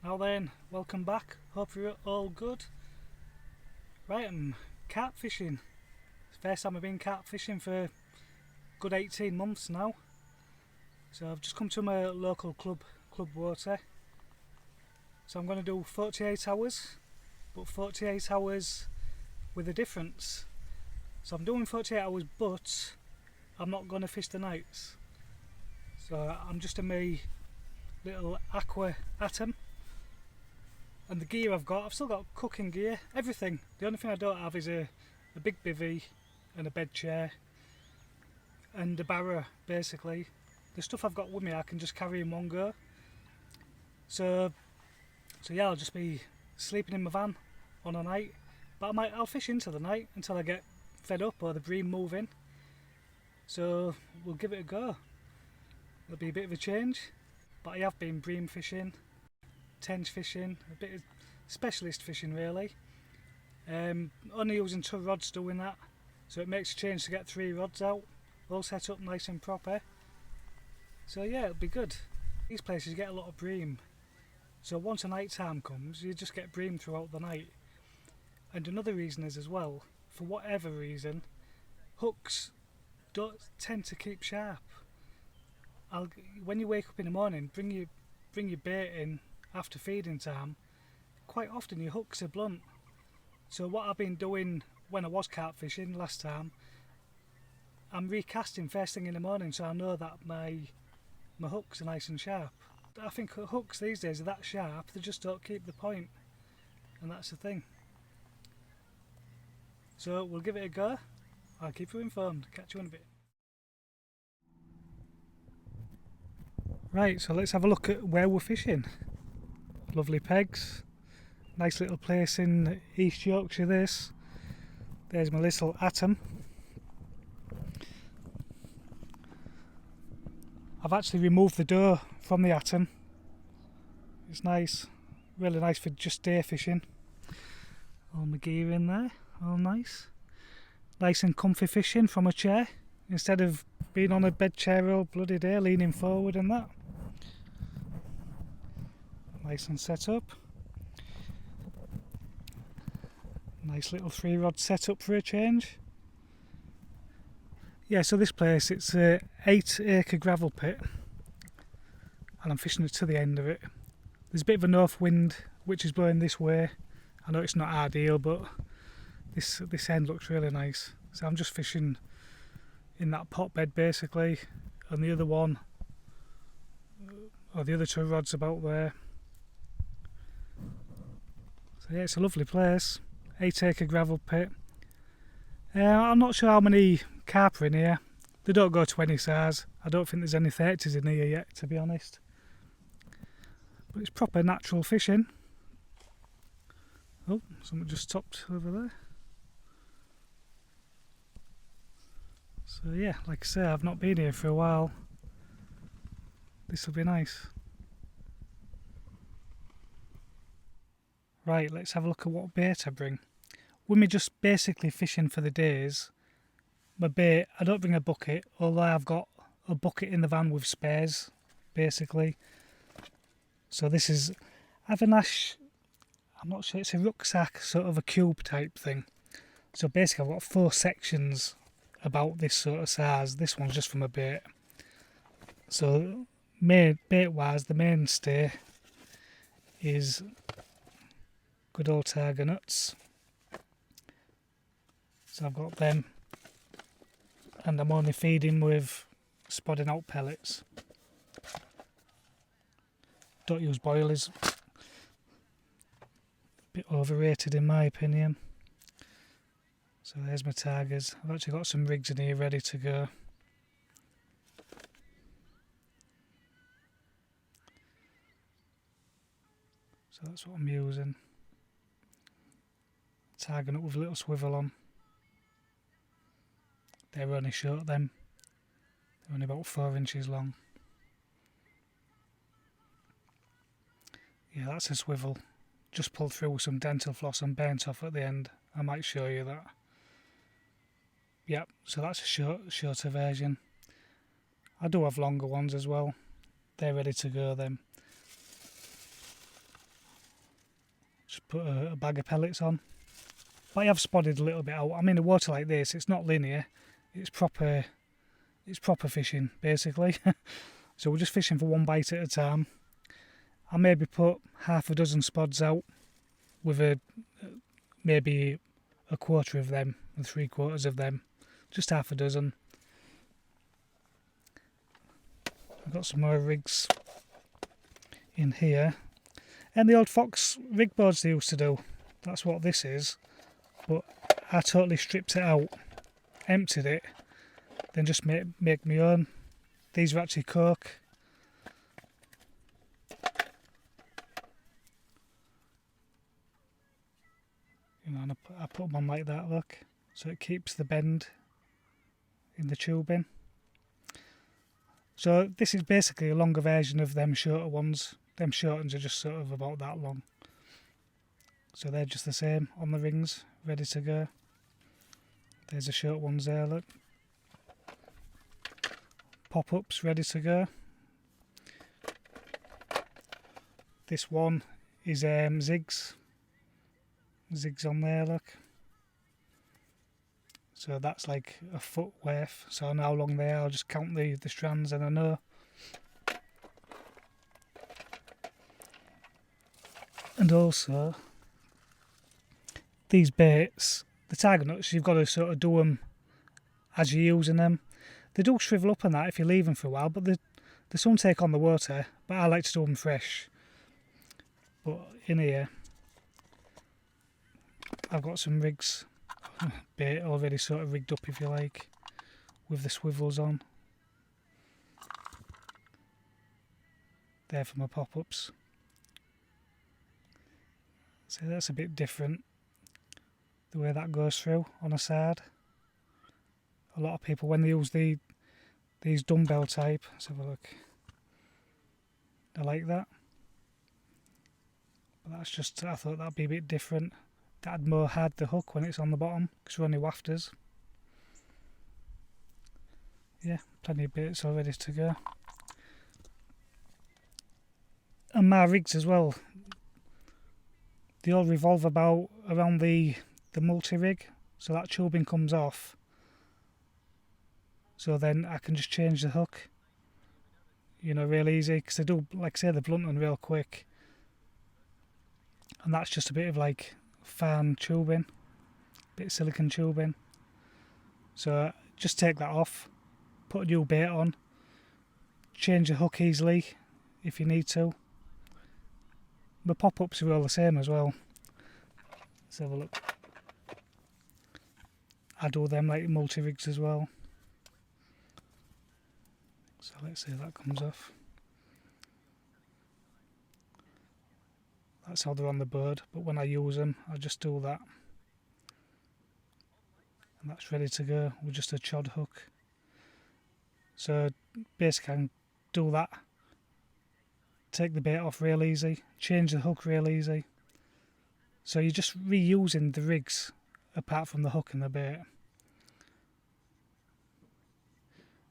Now then, welcome back. Hope you're all good. Right, I'm carp fishing. It's the first time I've been carp fishing for a good 18 months now. So I've just come to my local club water. So I'm going to do 48 hours, but 48 hours with a difference. So I'm doing 48 hours, but I'm not going to fish the nights. So I'm just in my little aqua atom. And the gear I've still got cooking gear, everything. The only thing I don't have is a big bivvy and a bed chair and a barrow, basically. The stuff I've got with me I can just carry in one go. So yeah, I'll just be sleeping in my van on a night. But I'll fish into the night until I get fed up or the bream move in. So we'll give it a go. It'll be a bit of a change. But I have been bream fishing, tench fishing, a bit of specialist fishing really. Only using 2 rods doing that, so it makes a change to get 3 rods out, all set up nice and proper. So yeah, it'll be good. These places you get a lot of bream, so once a night time comes you just get bream throughout the night. And another reason is as well, for whatever reason, hooks don't tend to keep sharp. When you wake up in the morning, bring your bait in after feeding time, quite often your hooks are blunt. So what I've been doing when I was carp fishing last time, I'm recasting first thing in the morning so I know that my hooks are nice and sharp. I think hooks these days are that sharp, they just don't keep the point, and that's the thing. So we'll give it a go. I'll keep you informed. Catch you in a bit. Right, so let's have a look at where we're fishing. Lovely pegs. Nice little place in East Yorkshire this. There's my little atom. I've actually removed the door from the atom. It's nice, really nice for just day fishing. All my gear in there, all nice. Nice and comfy fishing from a chair, instead of being on a bed chair all bloody day, leaning forward and that. Nice and set up. Nice little 3 rod setup for a change. Yeah, so this place, it's a 8-acre gravel pit and I'm fishing it to the end of it. There's a bit of a north wind which is blowing this way. I know it's not ideal, but this end looks really nice. So I'm just fishing in that pot bed basically, and the other one, or the other 2 rods about there. So yeah, it's a lovely place. 8-acre gravel pit. I'm not sure how many carp are in here. They don't go to any size. I don't think there's any 30s in here yet, to be honest. But it's proper natural fishing. Oh, someone just stopped over there. So yeah, like I say, I've not been here for a while. This will be nice. Right, let's have a look at what bait I bring. With me just basically fishing for the days, my bait, I don't bring a bucket, although I've got a bucket in the van with spares, basically. So this is Avanash, I'm not sure, it's a rucksack, sort of a cube type thing. So basically I've got 4 sections about this sort of size. This one's just from a bait. So bait wise, the mainstay is good old tiger nuts. So I've got them, and I'm only feeding with spodding out pellets. Don't use boilies, a bit overrated in my opinion. So there's my tigers. I've actually got some rigs in here ready to go. So that's what I'm using. Tiger nut with a little swivel on. They're only short, them. They're only about 4 inches long. Yeah, that's a swivel. Just pulled through with some dental floss and burnt off at the end. I might show you that. Yep, so that's a shorter version. I do have longer ones as well. They're ready to go then. Just put a bag of pellets on. But I have spotted a little bit out. I mean, the water like this, it's not linear. It's proper fishing, basically. So we're just fishing for one bite at a time. I maybe put half a dozen spods out with maybe a quarter of them and 3/4 of them. Just half a dozen. I've got some more rigs in here. And the old Fox rig boards they used to do. That's what this is. But I totally stripped it out, emptied it, then just make my own. These are actually cork. You know, and I put them on like that, look. So it keeps the bend in the tubing. So this is basically a longer version of them shorter ones. Them short ones are just sort of about that long. So they're just the same on the rings, ready to go. There's the short ones there, look. Pop-ups ready to go. This one is zigs. Zigs on there, look. So that's like a foot worth. So I know how long they are. I'll just count the strands and I know. And also, these baits, the tiger nuts, you've got to sort of do them as you're using them. They do shrivel up on that if you leave them for a while, but they some take on the water, but I like to do them fresh. But in here, I've got some rigs, bait already sort of rigged up if you like, with the swivels on. There for my pop-ups. So that's a bit different, the way that goes through on a side. A lot of people, when they use these dumbbell type, let's have a look, I like that. But that's just, I thought that'd be a bit different. That'd more hide the hook when it's on the bottom, because we're only wafters. Yeah, plenty of baits all ready to go. And my rigs as well, they all revolve around the multi-rig, so that tubing comes off. So then I can just change the hook, you know, real easy, because they do, like I say, they're blunting real quick. And that's just a bit of like fan tubing, bit of silicone tubing. So just take that off, put a new bait on, change the hook easily if you need to. The pop-ups are all the same as well. Let's have a look. I do them like multi-rigs as well. So let's see if that comes off. That's how they're on the board, but when I use them, I just do that. And that's ready to go with just a chod hook. So basically I can do that. Take the bait off real easy, change the hook real easy. So you're just reusing the rigs apart from the hook and the bait.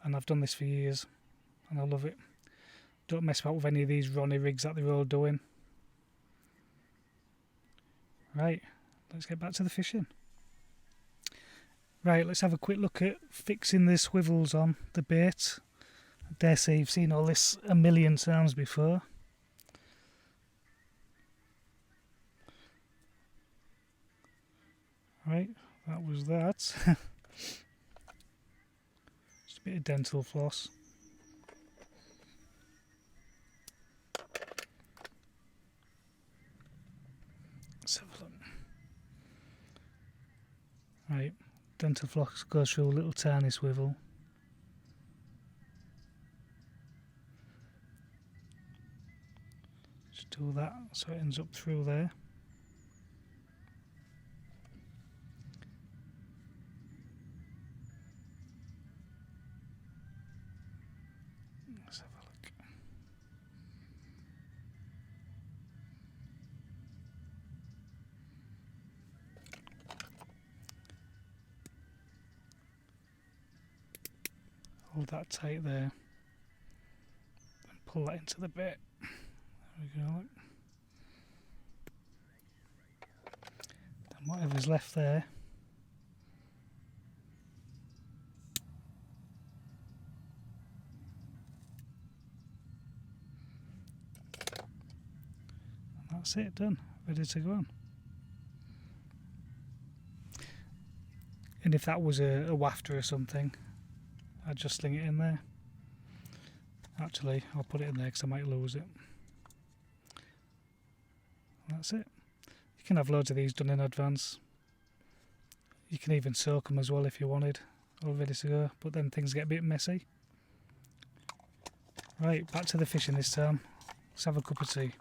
And I've done this for years and I love it. Don't mess about with any of these Ronnie rigs that they're all doing. Right, let's get back to the fishing. Right, let's have a quick look at fixing the swivels on the bait. I dare say you've seen all this a million times before. Right, that was that. Just a bit of dental floss. Let's have a look. Right, dental floss goes through a little tiny swivel. Just do that so it ends up through there. Let's have a look. Hold that tight there and pull that into the bit. There we go, look. and whatever's left there. And that's it, done, ready to go on. And if that was a wafter or something, I'd just sling it in there. Actually, I'll put it in there because I might lose it. That's it. You can have loads of these done in advance. You can even soak them as well if you wanted, all ready to go, but then things get a bit messy. Right, back to the fishing this time. Let's have a cup of tea.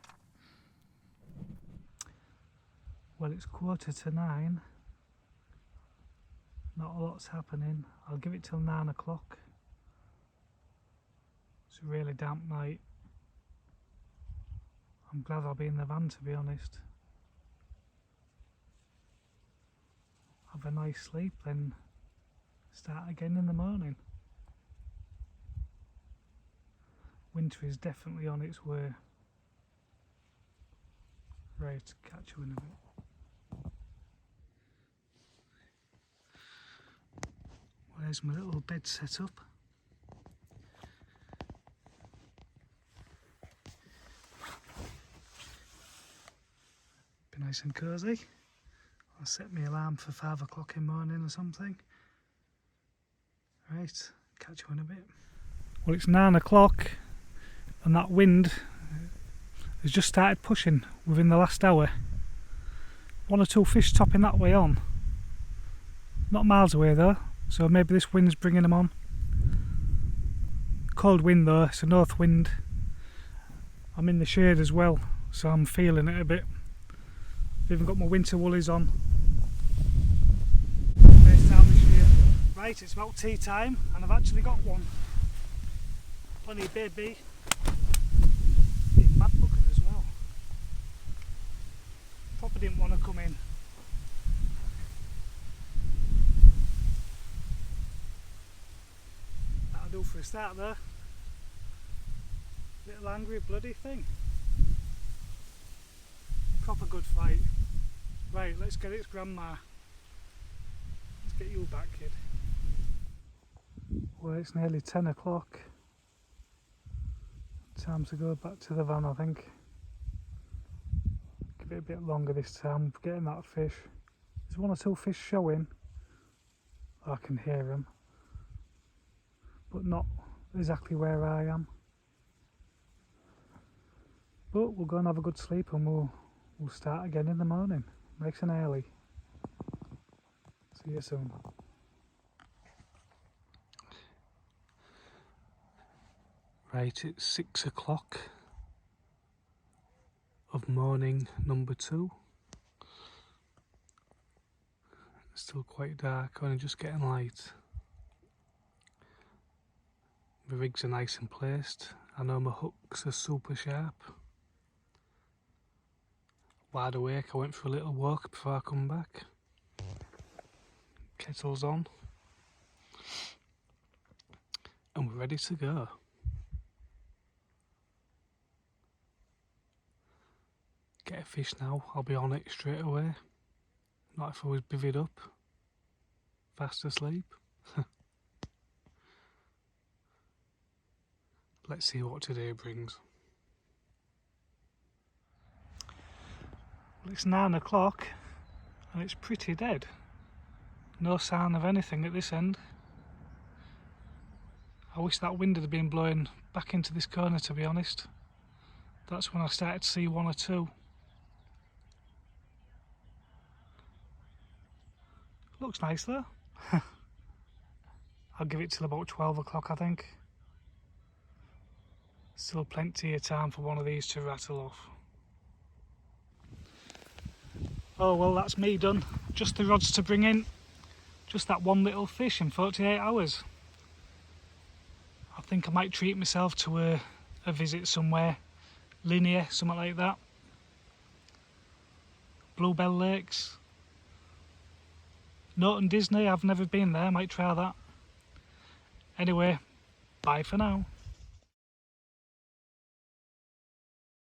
Well, it's 9:15. Not a lot's happening. I'll give it till 9 o'clock. It's a really damp night. I'm glad I'll be in the van, to be honest. Have a nice sleep, then start again in the morning. Winter is definitely on its way. Right, catch you in a bit. Where's my little bed set up? Be nice and cosy. I'll set my alarm for 5 o'clock in the morning or something. Right, catch you in a bit. Well, it's 9 o'clock and that wind has just started pushing within the last hour. 1 or 2 fish topping that way on. Not miles away though, so maybe this wind's bringing them on. Cold wind though, it's a north wind. I'm in the shade as well, so I'm feeling it a bit. I've even got my winter woolies on. First time this year. Right, it's about tea time and I've actually got one. Plenty of baby. Mad bugger as well. Probably didn't want to come in. That'll do for a start there. Little angry bloody thing. Proper good fight. Right, let's get its grandma. Let's get you back, kid. Well, it's nearly 10 o'clock. Time to go back to the van, I think. Give it a bit longer this time, getting that fish. There's 1 or 2 fish showing. I can hear them, but not exactly where I am. But we'll go and have a good sleep and we'll start again in the morning, nice and early. See you soon. Right, it's 6 o'clock of morning number 2. It's still quite dark, only just getting light. The rigs are nice and placed. I know my hooks are super sharp. Wide awake, I went for a little walk before I come back. Kettle's on. And we're ready to go. Get a fish now, I'll be on it straight away. Not if I was bivvied up, fast asleep. Let's see what today brings. Well, it's 9 o'clock and it's pretty dead. No sign of anything at this end. I wish that wind had been blowing back into this corner, to be honest. That's when I started to see 1 or 2. Looks nice though. I'll give it till about 12 o'clock, I think. Still plenty of time for one of these to rattle off. Oh well, that's me done. Just the rods to bring in. Just that one little fish in 48 hours. I think I might treat myself to a visit somewhere. Linear, something like that. Bluebell Lakes. Norton Disney, I've never been there, I might try that. Anyway, bye for now.